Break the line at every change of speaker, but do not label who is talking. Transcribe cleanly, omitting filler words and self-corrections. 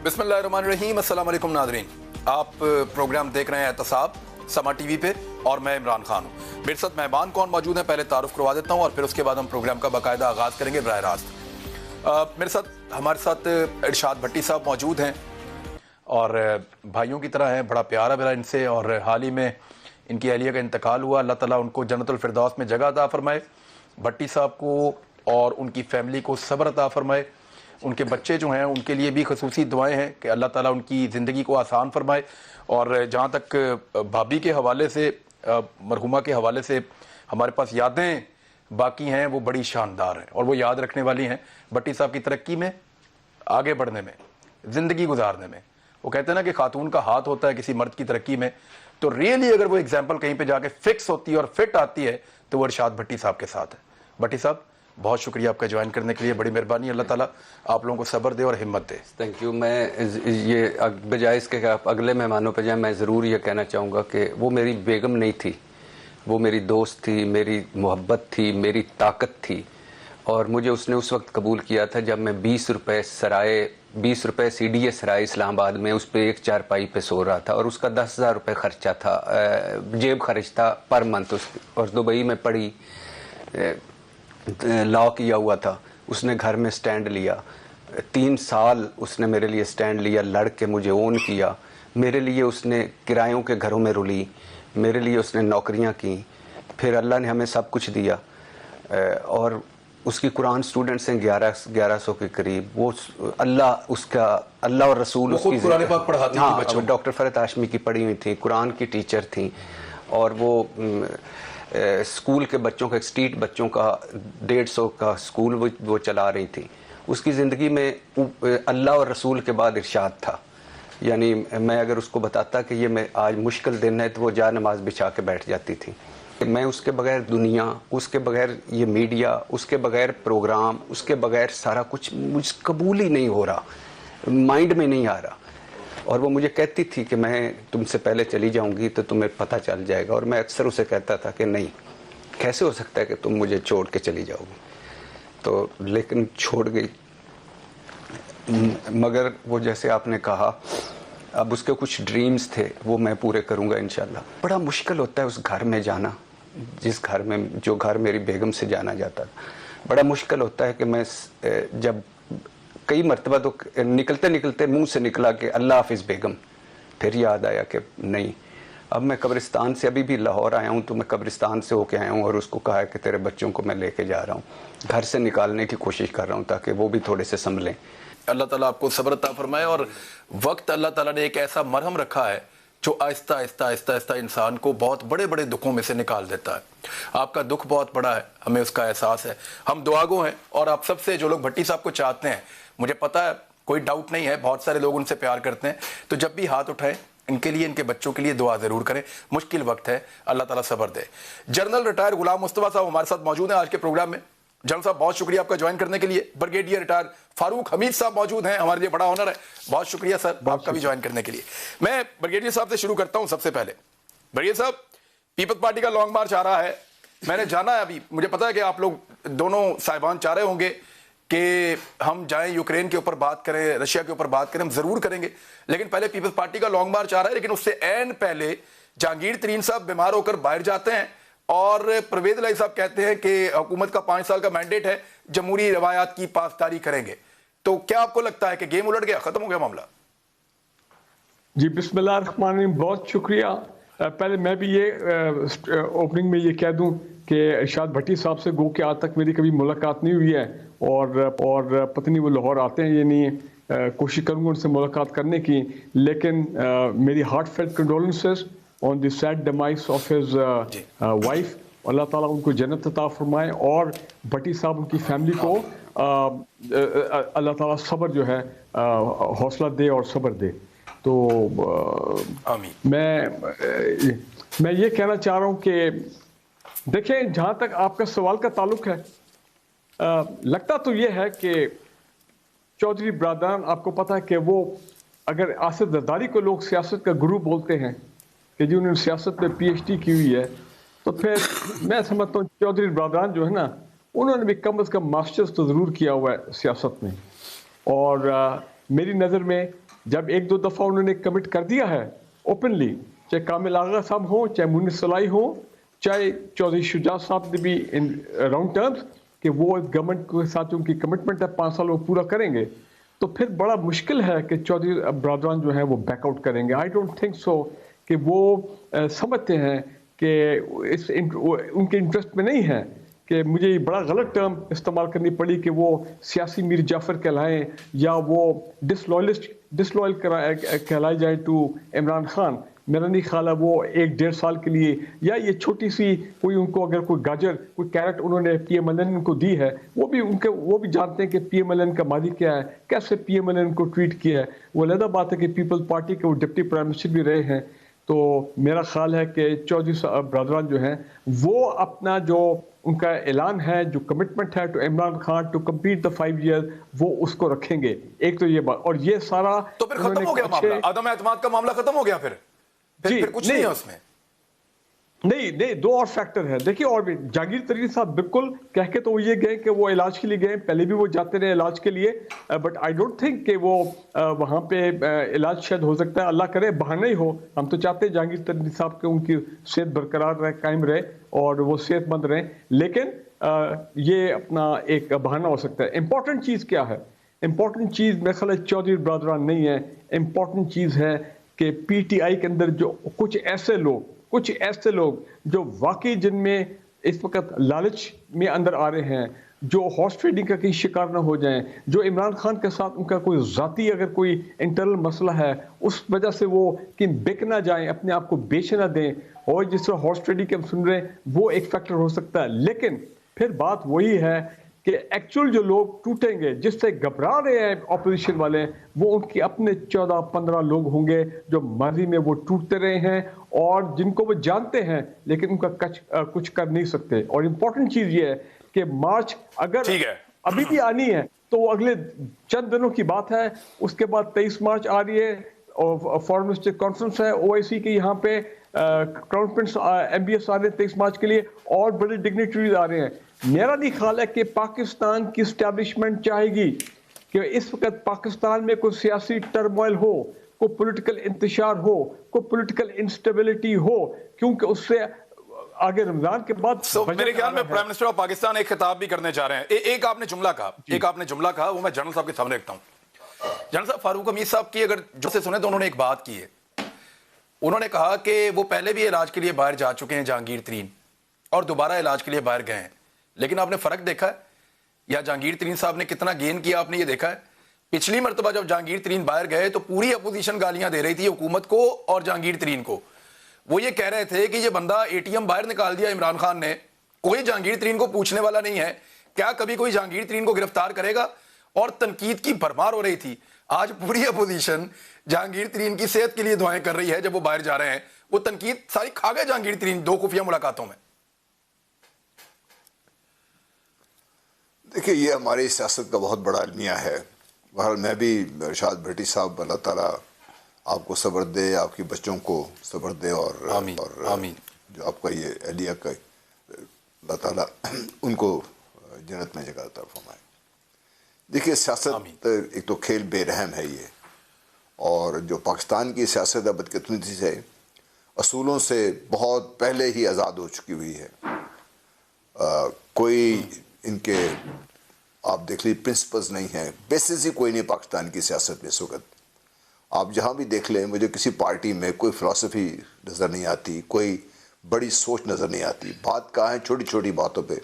बिस्मिल्लाहिर्रहमानिर्रहीम। अस्सलाम वालेकुम नाज़रीन, आप प्रोग्राम देख रहे हैं एहतसाब समा टीवी पे और मैं इमरान खान हूँ। मेरे साथ मेहमान कौन मौजूद हैं पहले तारुफ करवा देता हूँ और फिर उसके बाद हम प्रोग्राम का बाकायदा आगाज़ करेंगे बराह रास्त। हमारे साथ इरशाद भट्टी साहब मौजूद हैं और भाइयों की तरह हैं, बड़ा प्यार है मेरा इनसे। और हाल ही में इनकी अहलिया का इंतकाल हुआ, अल्लाह ताला उनको जन्नतुल फिरदौस में जगह अता फरमाए। भट्टी साहब को और उनकी फैमिली को सब्र अता फरमाए। उनके बच्चे जो हैं उनके लिए भी खसूसी दुआएं हैं कि अल्लाह ताला उनकी ज़िंदगी को आसान फरमाए। और जहाँ तक भाभी के हवाले से, मरहुमा के हवाले से हमारे पास यादें बाकी हैं, वो बड़ी शानदार हैं और वो याद रखने वाली हैं। भट्टी साहब की तरक्की में, आगे बढ़ने में, ज़िंदगी गुजारने में। वो कहते हैं ना कि खातून का हाथ होता है किसी मर्द की तरक्की में, तो रियली अगर वो एग्जाम्पल कहीं पे जाके फिक्स होती है और फिट आती है तो वो इरशाद भट्टी साहब के साथ है। भट्टी साहब बहुत शुक्रिया आपका ज्वाइन करने के लिए, बड़ी मेहरबानी। अल्लाह ताला आप लोगों को सब्र दे और हिम्मत दे।
Thank you. मैं ये बजाय इसके कि आप अगले मेहमानों पर जाएं, मैं ज़रूर ये कहना चाहूँगा कि वो मेरी बेगम नहीं थी, वो मेरी दोस्त थी, मेरी मोहब्बत थी, मेरी ताकत थी। और मुझे उसने उस वक्त कबूल किया था जब मैं 20 रुपये CDA सराय इस्लामाबाद में उस पर एक चारपाई पे सो रहा था और उसका 10,000 रुपये खर्चा था, जेब खर्च था पर मंथ। और दुबई में पड़ी, लॉ किया हुआ था। उसने घर में स्टैंड लिया, 3 साल उसने मेरे लिए स्टैंड लिया, लड़ के मुझे ओन किया। मेरे लिए उसने किरायों के घरों में रुली, मेरे लिए उसने नौकरियां की। फिर अल्लाह ने हमें सब कुछ दिया। और उसकी कुरान स्टूडेंट्स हैं 1100 के करीब। वो अल्लाह और रसूल उसकी
कुरान पाक पढ़ाती थी बच्चों।
डॉक्टर फरत हाशमी की पढ़ी हुई थी, कुरान की टीचर थी। और वो स्कूल के बच्चों का, स्ट्रीट बच्चों का 150 का स्कूल वो चला रही थी। उसकी ज़िंदगी में अल्लाह और रसूल के बाद इरशाद था। यानी मैं अगर उसको बताता कि ये मैं आज मुश्किल दिन है तो वो जा नमाज बिछा के बैठ जाती थी। मैं उसके बगैर दुनिया, उसके बगैर ये मीडिया, उसके बगैर प्रोग्राम, उसके बगैर सारा कुछ मुझ कबूल ही नहीं हो रहा, माइंड में नहीं आ रहा। और वो मुझे कहती थी कि मैं तुमसे पहले चली जाऊंगी तो तुम्हें पता चल जाएगा। और मैं अक्सर उसे कहता था कि नहीं, कैसे हो सकता है कि तुम मुझे छोड़ के चली जाओगी। तो लेकिन छोड़ गई। मगर वो जैसे आपने कहा, अब उसके कुछ ड्रीम्स थे वो मैं पूरे करूंगा इंशाल्लाह। बड़ा मुश्किल होता है उस घर में जाना, जिस घर में, जो घर मेरी बेगम से जाना जाता था। बड़ा मुश्किल होता है कि मैं जब कई मरतबा तो निकलते निकलते मुंह से निकला कि अल्लाह हाफिज़ बेगम, फिर याद आया कि नहीं। अब मैं कब्रिस्तान से, अभी भी लाहौर आया हूँ तो मैं कब्रिस्तान से होके आया हूँ और उसको कहा है कि तेरे बच्चों को मैं लेके जा रहा हूँ, घर से निकालने की कोशिश कर रहा हूँ ताकि वो भी थोड़े से संभलें।
अल्लाह ताला आपको सब्र अता फरमाए। और वक्त अल्लाह ताला ने एक ऐसा मरहम रखा है जो आहिस्ता आहिस्ता आहिस्ता आहिस्ता इंसान को बहुत बड़े बड़े दुखों में से निकाल देता है। आपका दुख बहुत बड़ा है, हमें उसका एहसास है, हम दुआगो हैं। और आप सबसे जो लोग भट्टी साहब को चाहते हैं, मुझे पता है, कोई डाउट नहीं है, बहुत सारे लोग उनसे प्यार करते हैं, तो जब भी हाथ उठाएं इनके लिए, इनके बच्चों के लिए दुआ जरूर करें। मुश्किल वक्त है, अल्लाह ताला सब्र दे। जनरल रिटायर गुलाम मुस्तफा साहब हमारे साथ मौजूद हैं आज के प्रोग्राम में। जनरल साहब बहुत शुक्रिया आपका ज्वाइन करने के लिए। ब्रिगेडियर रिटायर फारूक हमीद साहब मौजूद हैं, हमारे लिए बड़ा ऑनर है। बहुत शुक्रिया सर आपका भी ज्वाइन करने के लिए। मैं ब्रिगेडियर साहब से शुरू करता हूं। सबसे पहले ब्रिगेडियर साहब, पीपल्स पार्टी का लॉन्ग मार्च आ रहा है, मैंने जाना है, अभी मुझे पता है कि आप लोग दोनों साहिबान चाह रहे होंगे कि हम जाएं यूक्रेन के ऊपर बात करें, रशिया के ऊपर बात करें, हम जरूर करेंगे। लेकिन पहले पीपल्स पार्टी का लॉन्ग मार्च आ रहा है, लेकिन उससे एन पहले जहांगीर तरीन साहब बीमार होकर बाहर जाते हैं और परवेज इलाही साहब कहते हैं कि हुकूमत का 5 साल का मैंडेट है, जमहूरी रवायात की पासदारी करेंगे। तो क्या आपको लगता है कि गेम उलट गया, खत्म हो गया मामला?
जी बिस्मिल्लाह रहमान रहीम, बहुत शुक्रिया। पहले मैं भी ये ओपनिंग में ये कह दूं कि इरशाद भट्टी साहब से गो के आज तक मेरी कभी मुलाकात नहीं हुई है और पता नहीं वो लाहौर आते हैं या नहीं, कोशिश करूंगा उनसे मुलाकात करने की। लेकिन मेरी heart felt condolences on the sad demise of his wife. Allah Taala उनको जन्नत अता फरमाए और भट्टी साहब उनकी फैमिली को अल्लाह ताला सब्र जो है हौसला दे और सब्र दे। तो मैं ये कहना चाह रहा हूँ कि देखें, जहाँ तक आपका सवाल का ताल्लुक है, लगता तो ये है कि चौधरी ब्रादरान, आपको पता है कि वो, अगर आसिफ जरदारी को लोग सियासत का गुरु बोलते हैं कि जी उन्होंने सियासत में PhD की हुई है, तो फिर मैं समझता हूँ चौधरी ब्रादरान जो है ना, उन्होंने भी कम अज़ कम मास्टर्स तो ज़रूर किया हुआ है सियासत में। और मेरी नज़र में جب ایک دو دفعہ انہوں نے کمٹ کر دیا ہے اوپنلی, چاہے کامل آغا صاحب ہوں, چاہے منیر صلاحی ہوں, چاہے چودھری شجاع صاحب نے بھی ان راؤنڈ ٹرمز کہ وہ گورنمنٹ کے ساتھ ان کی کمٹمنٹ ہے 5 سال وہ پورا کریں گے, تو پھر بڑا مشکل ہے کہ چودھری برادران جو ہیں وہ بیک آؤٹ کریں گے. آئی ڈونٹ تھنک سو کہ وہ سمجھتے ہیں کہ ان کے انٹرسٹ میں نہیں ہے کہ مجھے یہ بڑا غلط ٹرم استعمال کرنی پڑی کہ وہ سیاسی میر جعفر کہلائیں یا وہ ڈسلوئل کہلائے جائیں ٹو عمران خان. میرا نہیں خیال ہے وہ 1-1.5 سال کے لیے, یا یہ چھوٹی سی کوئی ان کو اگر کوئی گاجر کوئی کیرٹ انہوں نے پی ایم ایل این کو دی ہے, وہ بھی جانتے ہیں کہ پی ایم ایل این کا ماضی کیا ہے, کیسے پی ایم ایل این کو ٹویٹ کیا ہے. وہ علیحدہ بات ہے کہ پیپل پارٹی کے وہ ڈپٹی پرائم منسٹر بھی رہے ہیں. تو میرا خیال ہے کہ چودھری برادران جو ہیں وہ اپنا جو ان کا اعلان ہے, جو کمٹمنٹ ہے to Imran Khan to complete the 5 year, وہ اس کو رکھیں گے. ایک تو یہ بات, اور یہ سارا
تو پھر ختم ہو گیا معاملہ, عدم اعتماد کا معاملہ ختم ہو گیا. پھر کچھ نہیں ہے اس میں.
نہیں, 2 اور فیکٹر ہیں. دیکھیے, اور بھی جہانگیر ترین صاحب بالکل کہہ کے تو وہ یہ گئے کہ وہ علاج کے لیے گئے, پہلے بھی وہ جاتے رہے علاج کے لیے, بٹ آئی ڈونٹ تھنک کہ وہ وہاں پہ علاج شاید ہو سکتا ہے, اللہ کرے بہانہ ہی ہو. ہم تو چاہتے ہیں جہانگیر ترین صاحب کے ان کی صحت برقرار رہے, قائم رہے اور وہ صحت مند رہیں, لیکن یہ اپنا ایک بہانہ ہو سکتا ہے. امپورٹنٹ چیز کیا ہے؟ امپورٹنٹ چیز میرے خیال ہے چودھری برادران نہیں ہے. امپورٹنٹ چیز ہے کہ پی ٹی آئی کے اندر جو کچھ ایسے لوگ جو واقعی جن میں اس وقت لالچ میں اندر آ رہے ہیں, جو ہارس ٹریڈنگ کا کہیں شکار نہ ہو جائیں, جو عمران خان کے ساتھ ان کا کوئی ذاتی اگر کوئی انٹرنل مسئلہ ہے اس وجہ سے وہ کہ بک نہ جائیں, اپنے آپ کو بیچ نہ دیں, اور جس طرح ہارس ٹریڈنگ کے ہم سن رہے ہیں وہ ایک فیکٹر ہو سکتا ہے. لیکن پھر بات وہی ہے کہ ایکچوئل جو لوگ ٹوٹیں گے, جس سے گھبرا رہے ہیں اپوزیشن والے, وہ ان کے اپنے 14-15 لوگ ہوں گے جو ماضی میں وہ ٹوٹتے رہے ہیں اور جن کو وہ جانتے ہیں لیکن ان کا کچھ کر نہیں سکتے. اور امپورٹنٹ چیز یہ ہے کہ مارچ اگر ابھی بھی آنی ہے تو وہ اگلے چند دنوں کی بات ہے. اس کے بعد 23 مارچ آ رہی ہے, اور فارن منسٹر کانفرنس ہے او آئی سی کے یہاں پہ, crown prince M B S آ رہے ہیں 23 مارچ کے لیے, اور بڑے ڈگنیٹریز آ رہے ہیں. میرا نہیں خیال ہے کہ پاکستان کی اسٹیبلشمنٹ چاہے گی کہ اس وقت پاکستان میں کوئی سیاسی ٹرموائل ہو, کوئی پولیٹیکل انتشار ہو, کوئی پولیٹیکل انسٹیبلٹی ہو, کیونکہ اس سے آگے رمضان کے بعد
میرے خیال میں پرائم منسٹر آف پاکستان ایک خطاب بھی کرنے جا رہے ہیں. ایک آپ نے جملہ کہا وہ میں جنرل صاحب کے سامنے رکھتا ہوں. جنرل صاحب, فاروق حمید صاحب کی اگر جو سے سنے تو انہوں نے ایک بات کی ہے. انہوں نے کہا کہ وہ پہلے بھی علاج کے لیے باہر جا چکے ہیں جہانگیر ترین, اور دوبارہ علاج کے لیے باہر گئے ہیں, لیکن آپ نے فرق دیکھا ہے یا جہانگیر ترین صاحب نے کتنا گین کیا آپ نے یہ دیکھا ہے؟ پچھلی مرتبہ جب جہانگیر ترین باہر گئے تو پوری اپوزیشن گالیاں دے رہی تھی حکومت کو اور جہانگیر ترین کو. وہ یہ کہہ رہے تھے کہ یہ بندہ اے ٹی ایم باہر نکال دیا عمران خان نے, کوئی جہانگیر ترین کو پوچھنے والا نہیں ہے, کیا کبھی کوئی جہانگیر ترین کو گرفتار کرے گا؟ اور تنقید کی بھرمار ہو رہی تھی. آج پوری اپوزیشن جہانگیر ترین کی صحت کے لیے دعائیں کر رہی ہے جب وہ باہر جا رہے ہیں. وہ تنقید ساری کھا گئے جہانگیر ترین 2 خفیہ ملاقاتوں میں.
دیکھیں, یہ ہماری سیاست کا بہت بڑا المیہ ہے. بہرحال میں بھی ارشاد بھٹی صاحب, اللہ تعالیٰ آپ کو صبر دے, آپ کے بچوں کو صبر دے, اور
آمین.
جو آپ کا یہ اہلیہ کا اللہ تعالیٰ ان کو جنت میں جگہ عطا فرمائے. دیکھیے, سیاست ایک تو کھیل بے رحم ہے یہ, اور جو پاکستان کی سیاست ہے بدقسمتی سے اصولوں سے بہت پہلے ہی آزاد ہو چکی ہوئی ہے. کوئی ان کے آپ دیکھ لیجیے پرنسپلز نہیں ہیں, بیسس ہی کوئی نہیں پاکستان کی سیاست میں اس وقت. آپ جہاں بھی دیکھ لیں, مجھے کسی پارٹی میں کوئی فلسفی نظر نہیں آتی, کوئی بڑی سوچ نظر نہیں آتی. بات کہاں ہے, چھوٹی چھوٹی باتوں پہ